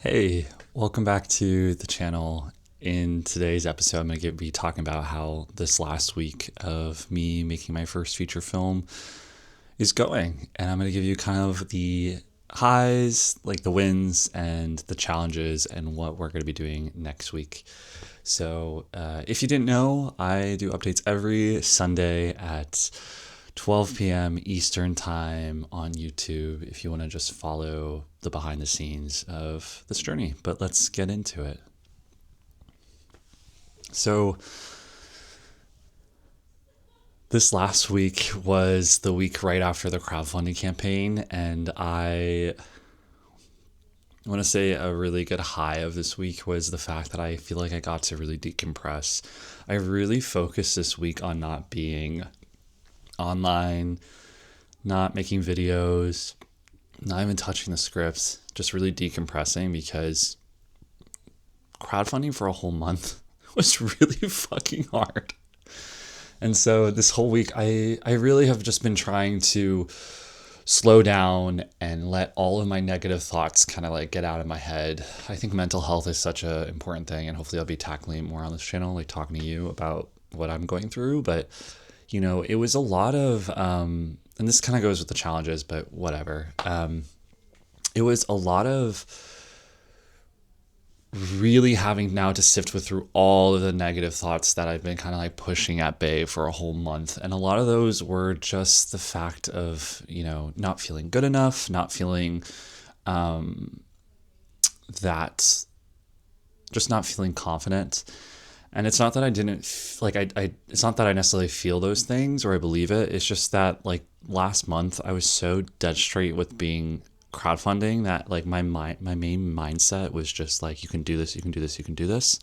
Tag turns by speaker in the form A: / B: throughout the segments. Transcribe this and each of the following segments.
A: Hey, welcome back to the channel. In today's episode, I'm going to be talking about how this last week of me making my first feature film is going. And I'm going to give you kind of the highs, like the wins, and the challenges, and what we're going to be doing next week. So, if you didn't know, I do updates every Sunday at 12 p.m. Eastern Time on YouTube if you want to just follow the behind the scenes of this journey. But let's get into it. So, this last week was the week right after the crowdfunding campaign, and I want to say a really good high of this week was the fact that I feel like I got to really decompress. I really focused this week on not being online, not making videos, not even touching the scripts, just really decompressing because crowdfunding for a whole month was really fucking hard. And so this whole week, I really have just been trying to slow down and let all of my negative thoughts kind of like get out of my head. I think mental health is such an important thing, and hopefully I'll be tackling it more on this channel, like talking to you about what I'm going through. But it was a lot of, and this kind of goes with the challenges, but whatever. It was a lot of really having now to sift through all of the negative thoughts that I've been kind of like pushing at bay for a whole month. And a lot of those were just the fact of, not feeling good enough, not feeling that, just not feeling confident. And it's not that I didn't it's not that I necessarily feel those things or I believe it. It's just that like last month I was so dead straight with being crowdfunding that like my main mindset was just like, you can do this, you can do this, you can do this.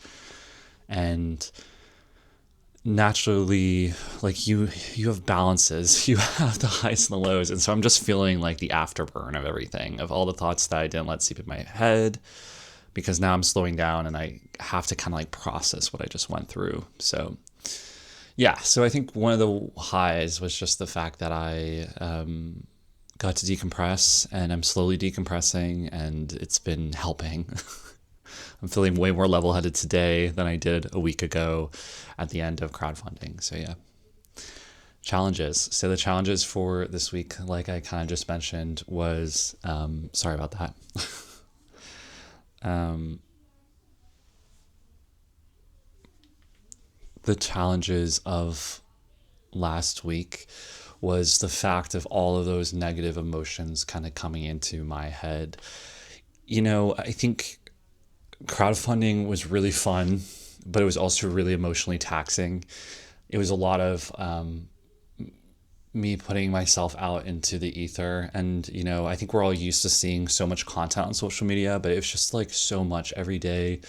A: And naturally, like you have balances, you have the highs and the lows. And so I'm just feeling like the afterburn of everything, of all the thoughts that I didn't let seep in my head, because now I'm slowing down and I have to kind of like process what I just went through. So yeah, so I think one of the highs was just the fact that I got to decompress, and I'm slowly decompressing, and it's been helping. I'm feeling way more level-headed today than I did a week ago at the end of crowdfunding. So yeah. Challenges. So the challenges for this week, like I kind of just mentioned, was, sorry about that. The challenges of last week was the fact of all of those negative emotions kind of coming into my head. I think crowdfunding was really fun, but it was also really emotionally taxing. It was a lot of me putting myself out into the ether. And, I think we're all used to seeing so much content on social media, but it was just like so much every day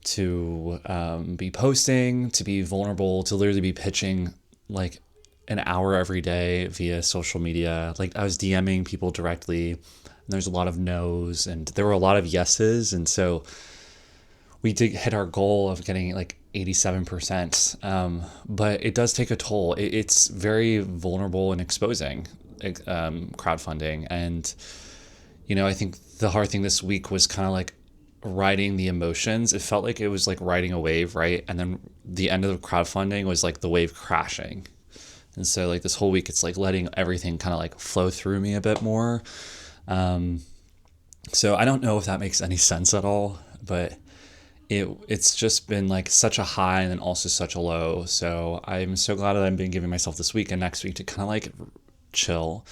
A: to be posting, to be vulnerable, to literally be pitching like an hour every day via social media. Like I was DMing people directly, and there's a lot of no's and there were a lot of yeses. And so we did hit our goal of getting like 87%. But it does take a toll. It's very vulnerable and exposing, crowdfunding. And, I think the hard thing this week was kind of like riding the emotions. It felt like it was like riding a wave, right? And then the end of the crowdfunding was like the wave crashing. And so like this whole week, it's like letting everything kind of like flow through me a bit more. So I don't know if that makes any sense at all, but it's just been like such a high and then also such a low. So I'm so glad that I've been giving myself this week and next week to kind of like chill.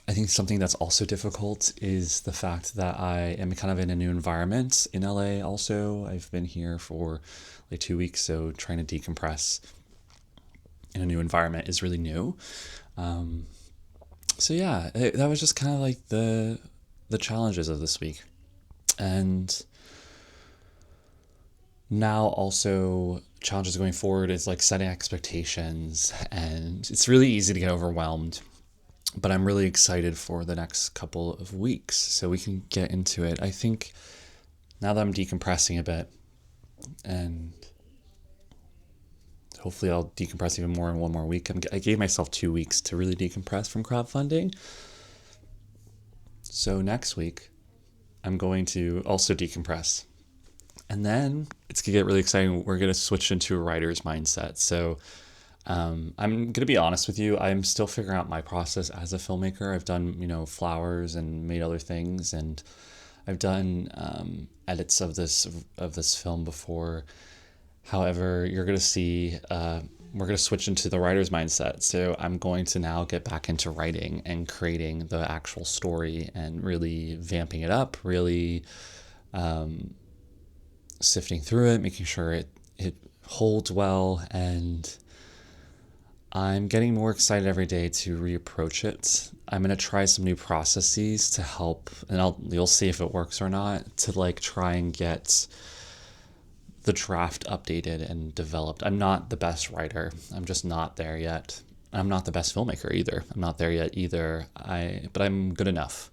A: I think something that's also difficult is the fact that I am kind of in a new environment in LA also. I've been here for like 2 weeks, so trying to decompress in a new environment is really new. So yeah, that was just kind of like the challenges of this week. And now also challenges going forward is like setting expectations, and it's really easy to get overwhelmed. But I'm really excited for the next couple of weeks, so we can get into it. I think now that I'm decompressing a bit, and hopefully I'll decompress even more in one more week. I gave myself 2 weeks to really decompress from crowdfunding. So next week, I'm going to also decompress. And then it's going to get really exciting. We're going to switch into a writer's mindset. So I'm going to be honest with you. I'm still figuring out my process as a filmmaker. I've done, flowers and made other things, and I've done edits of this film before. However, you're going to see we're going to switch into the writer's mindset. So I'm going to now get back into writing and creating the actual story and really vamping it up, really sifting through it, making sure it holds well. And I'm getting more excited every day to reapproach it. I'm going to try some new processes to help, and you'll see if it works or not, to like try and get the draft updated and developed. I'm not the best writer. I'm just not there yet. I'm not the best filmmaker either. I'm not there yet either. But I'm good enough,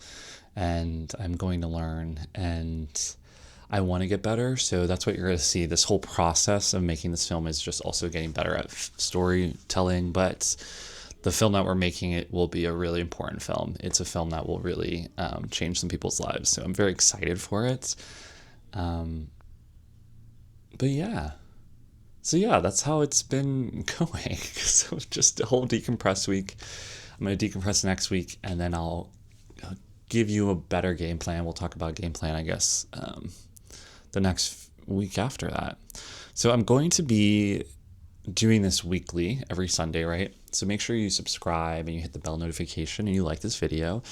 A: and I'm going to learn, and I want to get better. So that's what you're going to see. This whole process of making this film is just also getting better at storytelling. But the film that we're making, it will be a really important film. It's a film that will really change some people's lives. So I'm very excited for it. But yeah. So yeah, that's how it's been going. So just a whole decompress week. I'm going to decompress next week, and then I'll give you a better game plan. We'll talk about game plan, I guess, the next week after that. So I'm going to be doing this weekly, every Sunday, right? So make sure you subscribe and you hit the bell notification and you like this video.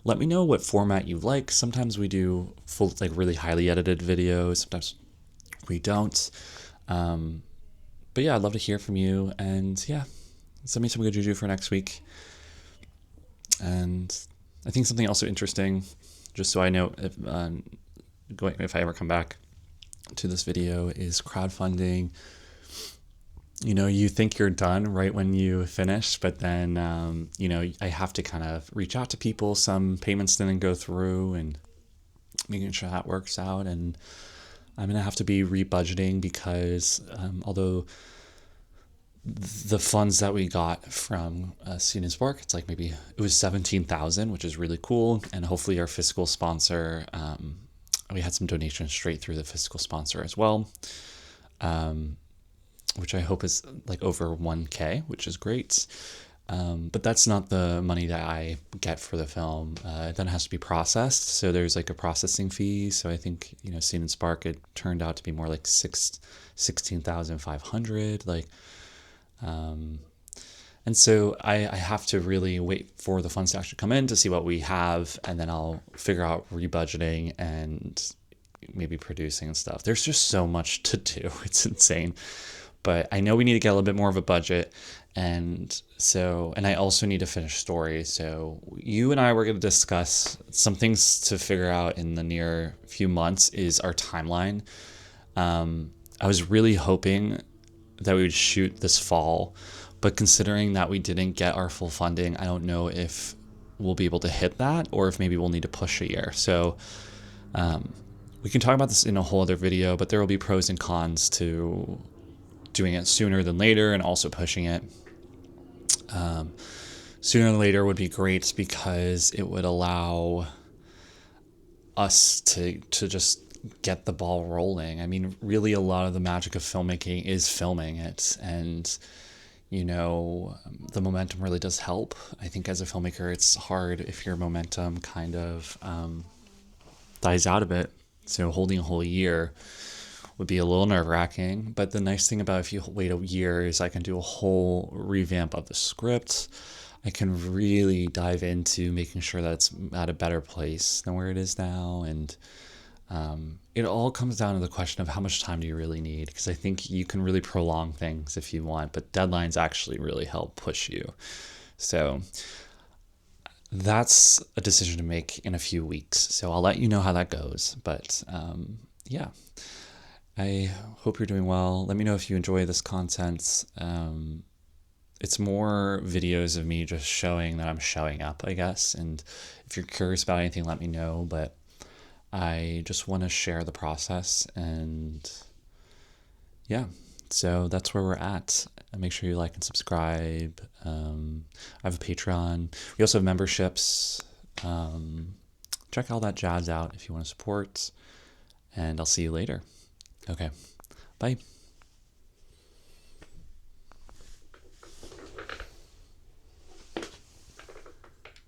A: Let me know what format you like. Sometimes we do full, like really highly edited videos. Sometimes we don't. But yeah, I'd love to hear from you. And yeah, send me some good juju for next week. And I think something also interesting, just so I know if I ever come back to this video, is crowdfunding. You think you're done right when you finish, but then, I have to kind of reach out to people. Some payments didn't go through, and making sure that works out. And I'm going to have to be rebudgeting because although the funds that we got from Scene Spark, it's like maybe it was 17,000, which is really cool. And hopefully our fiscal sponsor, we had some donations straight through the fiscal sponsor as well, which I hope is like over 1K, which is great. But that's not the money that I get for the film. It then has to be processed. So there's like a processing fee. So I think, Scene and Spark, it turned out to be more like 16,500. And so I have to really wait for the funds to actually come in to see what we have. And then I'll figure out rebudgeting and maybe producing and stuff. There's just so much to do. It's insane. But I know we need to get a little bit more of a budget. And I also need to finish story. So you and I were going to discuss some things to figure out in the near few months is our timeline. I was really hoping that we would shoot this fall, but considering that we didn't get our full funding, I don't know if we'll be able to hit that or if maybe we'll need to push a year. So we can talk about this in a whole other video, but there will be pros and cons to doing it sooner than later and also pushing it. Sooner than later would be great because it would allow us to just get the ball rolling. I mean, really a lot of the magic of filmmaking is filming it, and the momentum really does help. I think as a filmmaker, it's hard if your momentum kind of dies out a bit. So holding a whole year would be a little nerve-wracking, but the nice thing about if you wait a year is I can do a whole revamp of the script. I can really dive into making sure that it's at a better place than where it is now, and it all comes down to the question of how much time do you really need, because I think you can really prolong things if you want, but deadlines actually really help push you. So that's a decision to make in a few weeks, so I'll let you know how that goes. But yeah, I hope you're doing well. Let me know if you enjoy this content. It's more videos of me just showing that I'm showing up, I guess. And if you're curious about anything, let me know. But I just want to share the process. And yeah, so that's where we're at. Make sure you like and subscribe. I have a Patreon. We also have memberships. Check check all that jazz out if you want to support. And I'll see you later. Okay. Bye.